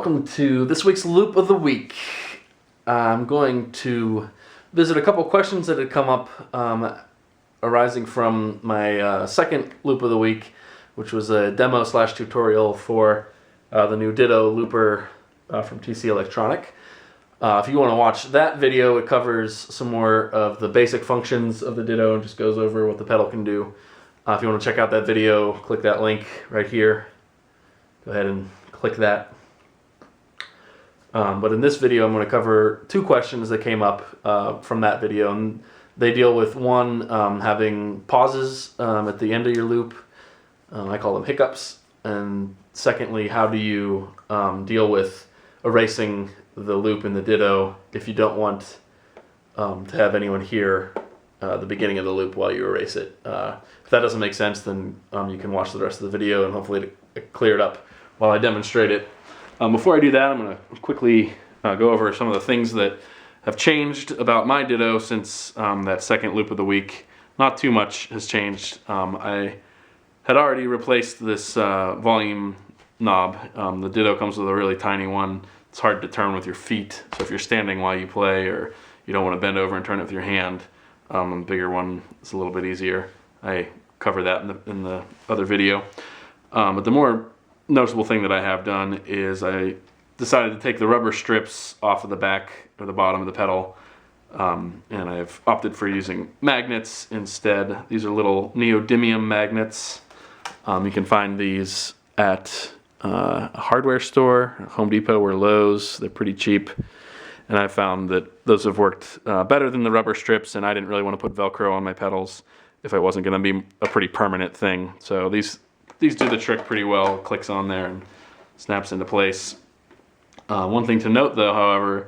welcome to this week's Loop of the Week. I'm going to visit a couple questions that had come up arising from my second Loop of the Week, which was a demo / tutorial for the new Ditto Looper from TC Electronic. If you want to watch that video, it covers some more of the basic functions of the Ditto and just goes over what the pedal can do. If you want to check out that video, click that link right here. Go ahead and click that. But in this video, I'm going to cover two questions that came up from that video. And they deal with one, having pauses at the end of your loop. I call them hiccups. And secondly, how do you deal with erasing the loop in the Ditto if you don't want to have anyone hear the beginning of the loop while you erase it. If that doesn't make sense, then you can watch the rest of the video and hopefully clear it up while I demonstrate it. Before I do that, I'm going to quickly go over some of the things that have changed about my Ditto since that second Loop of the Week. Not too much has changed. I had already replaced this volume knob. The Ditto comes with a really tiny one. It's hard to turn with your feet, so if you're standing while you play or you don't want to bend over and turn it with your hand, the bigger one is a little bit easier. I cover that in the other video. But the more noticeable thing that I have done is I decided to take the rubber strips off of the back or the bottom of the pedal, and I've opted for using magnets instead. These are little neodymium magnets. You can find these at a hardware store, Home Depot or Lowe's. They're pretty cheap, and I found that those have worked better than the rubber strips, and I didn't really want to put Velcro on my pedals if it wasn't going to be a pretty permanent thing. So these do the trick pretty well. It clicks on there and snaps into place. One thing to note though, however,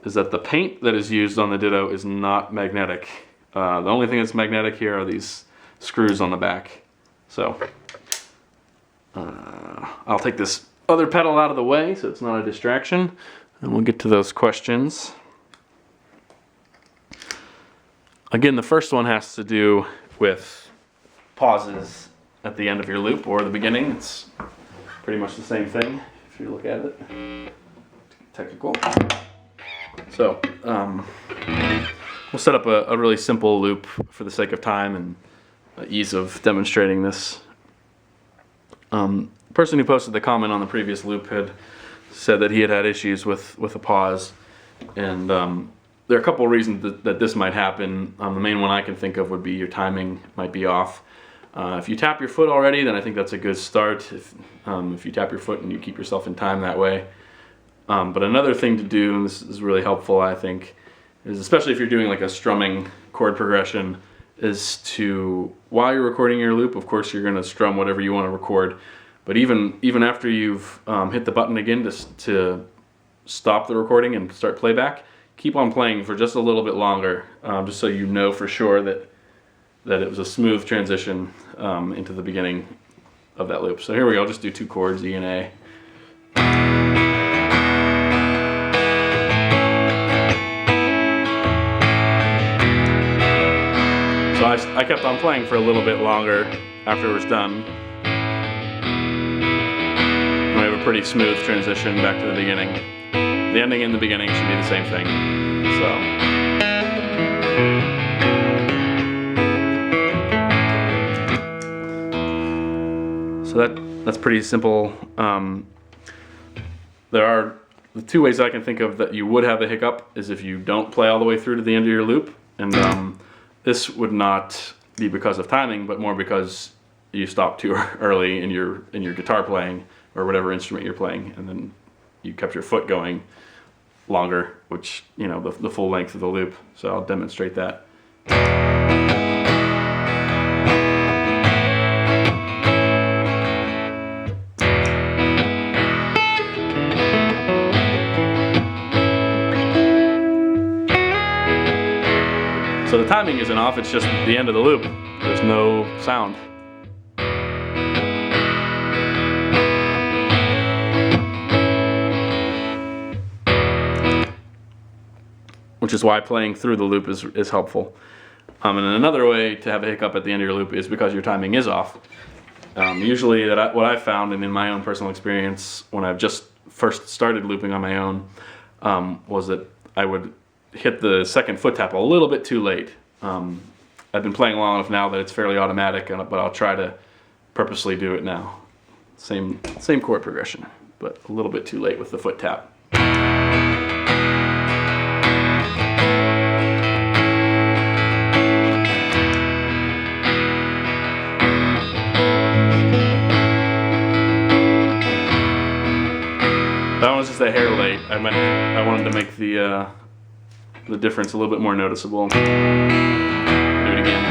is that the paint that is used on the Ditto is not magnetic. The only thing that's magnetic here are these screws on the back. So I'll take this other pedal out of the way so it's not a distraction, and we'll get to those questions. Again, the first one has to do with pauses at the end of your loop or the beginning. It's pretty much the same thing if you look at it. Technical. So we'll set up a really simple loop for the sake of time and ease of demonstrating this. The person who posted the comment on the previous loop had said that he had issues with a pause, and there are a couple of reasons that this might happen. The main one I can think of would be your timing might be off. If you tap your foot already, then I think that's a good start. If you tap your foot and you keep yourself in time that way. But another thing to do, and this is really helpful I think, is especially if you're doing like a strumming chord progression, is to, while you're recording your loop, of course you're going to strum whatever you want to record, but even after you've hit the button again to stop the recording and start playback, keep on playing for just a little bit longer, just so you know for sure that it was a smooth transition into the beginning of that loop. So here we go, I'll just do two chords, E and A. So I kept on playing for a little bit longer after it was done. And we have a pretty smooth transition back to the beginning. The ending and the beginning should be the same thing. So that's pretty simple. There are the two ways I can think of that you would have a hiccup is if you don't play all the way through to the end of your loop, and this would not be because of timing, but more because you stopped too early in your guitar playing or whatever instrument you're playing, and then you kept your foot going longer, which, you know, the full length of the loop. So I'll demonstrate that. So the timing isn't off, it's just the end of the loop. There's no sound. Which is why playing through the loop is helpful. And another way to have a hiccup at the end of your loop is because your timing is off. Usually what I've found, and in my own personal experience, when I've just first started looping on my own was that I would hit the second foot tap a little bit too late. I've been playing long enough now that it's fairly automatic, but I'll try to purposely do it now. Same chord progression, but a little bit too late with the foot tap. That one was just a hair late. I wanted to make the difference a little bit more noticeable. Do it again.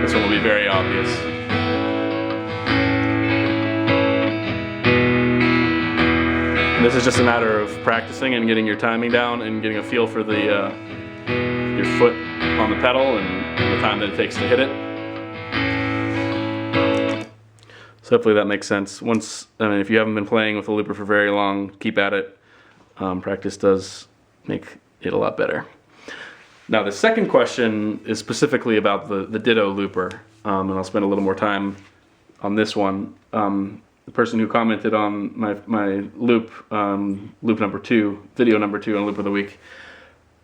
This one will be very obvious. And this is just a matter of practicing and getting your timing down and getting a feel for the your foot on the pedal and the time that it takes to hit it. So hopefully that makes sense. If you haven't been playing with a looper for very long, keep at it. Practice does make it a lot better. Now the second question is specifically about the Ditto Looper, and I'll spend a little more time on this one. The person who commented on my loop, loop number 2, video number 2 on Loop of the Week,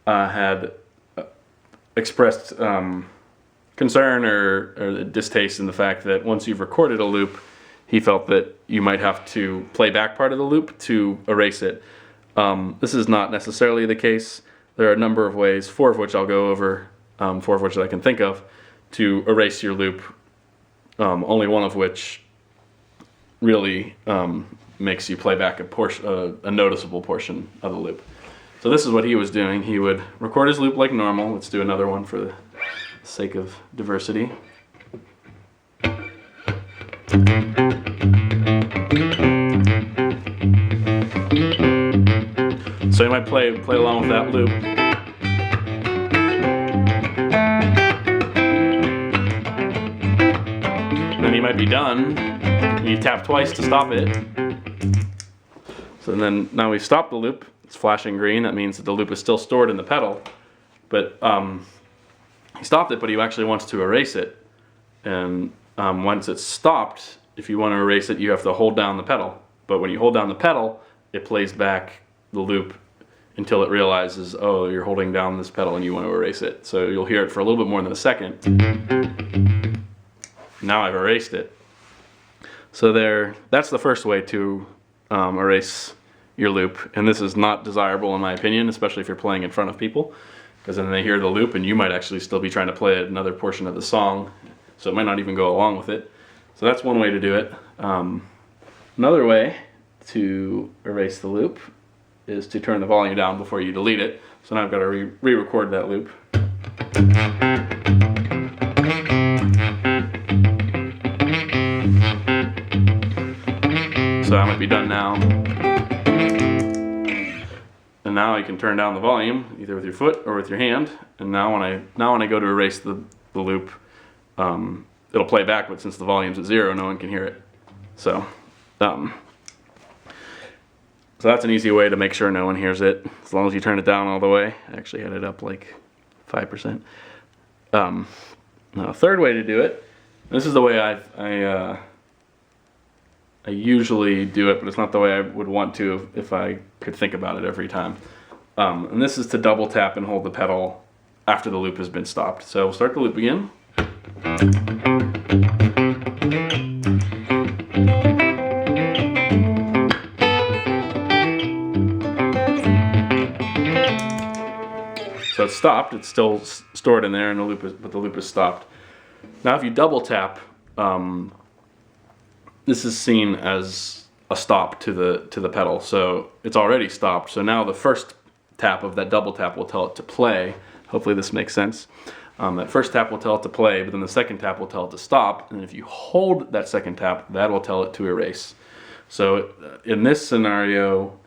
had expressed concern or distaste in the fact that once you've recorded a loop, he felt that you might have to play back part of the loop to erase it. This is not necessarily the case. There are a number of ways, 4 of which I'll go over, 4 of which I can think of, to erase your loop, only one of which really makes you play back a noticeable portion of the loop. So this is what he was doing. He would record his loop like normal. Let's do another one for the sake of diversity. So you might play along with that loop. Then you might be done, and you tap twice to stop it. So then now we've stopped the loop. It's flashing green. That means that the loop is still stored in the pedal. But he stopped it, but he actually wants to erase it. And once it's stopped, if you want to erase it, you have to hold down the pedal. But when you hold down the pedal, it plays back the loop until it realizes, oh, you're holding down this pedal and you want to erase it. So you'll hear it for a little bit more than a second. Now I've erased it. So that's the first way to erase your loop. And this is not desirable in my opinion, especially if you're playing in front of people, because then they hear the loop and you might actually still be trying to play another portion of the song. So it might not even go along with it. So that's one way to do it. Another way to erase the loop is to turn the volume down before you delete it. So now I've got to re-record that loop. So I might be done now. And now you can turn down the volume either with your foot or with your hand. And now when I go to erase the loop, it'll play back, but since the volume's at 0, no one can hear it. So that's an easy way to make sure no one hears it, as long as you turn it down all the way. I actually had it up like 5%. Now a third way to do it, this is the way I usually do it, but it's not the way I would want to if I could think about it every time. And this is to double tap and hold the pedal after the loop has been stopped. So we'll start the loop again. So it's stopped. It's still stored in there, and but the loop is stopped. Now, if you double tap, this is seen as a stop to the pedal. So it's already stopped. So now the first tap of that double tap will tell it to play. Hopefully this makes sense. That first tap will tell it to play, but then the second tap will tell it to stop. And if you hold that second tap, that will tell it to erase. So in this scenario,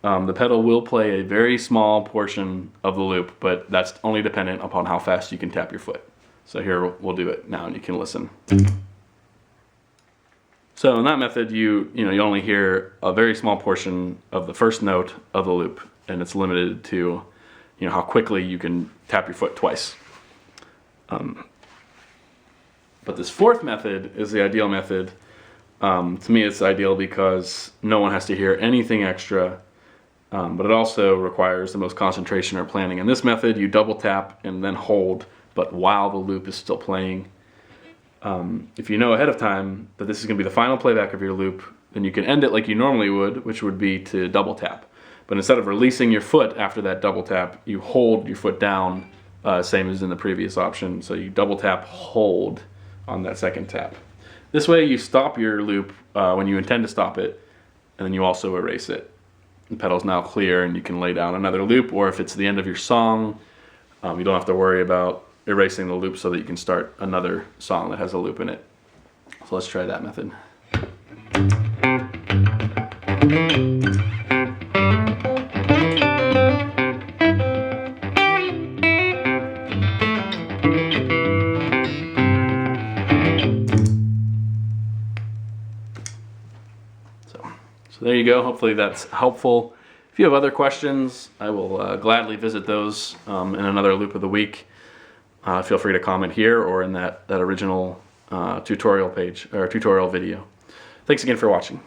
the pedal will play a very small portion of the loop, but that's only dependent upon how fast you can tap your foot. So here we'll do it now, and you can listen. So in that method, you only hear a very small portion of the first note of the loop, and it's limited to how quickly you can tap your foot twice. But this fourth method is the ideal method. To me, it's ideal because no one has to hear anything extra, but it also requires the most concentration or planning. In this method, you double tap and then hold, but while the loop is still playing. If you know ahead of time that this is going to be the final playback of your loop, then you can end it like you normally would, which would be to double tap. But instead of releasing your foot after that double tap, you hold your foot down, same as in the previous option. So you double tap, hold on that second tap. This way you stop your loop when you intend to stop it, and then you also erase it. The pedal's now clear and you can lay down another loop, or if it's the end of your song, you don't have to worry about erasing the loop so that you can start another song that has a loop in it. So let's try that method. So there you go. Hopefully that's helpful. If you have other questions, I will gladly visit those in another loop of the week. Feel free to comment here or in that original tutorial page or tutorial video. Thanks again for watching.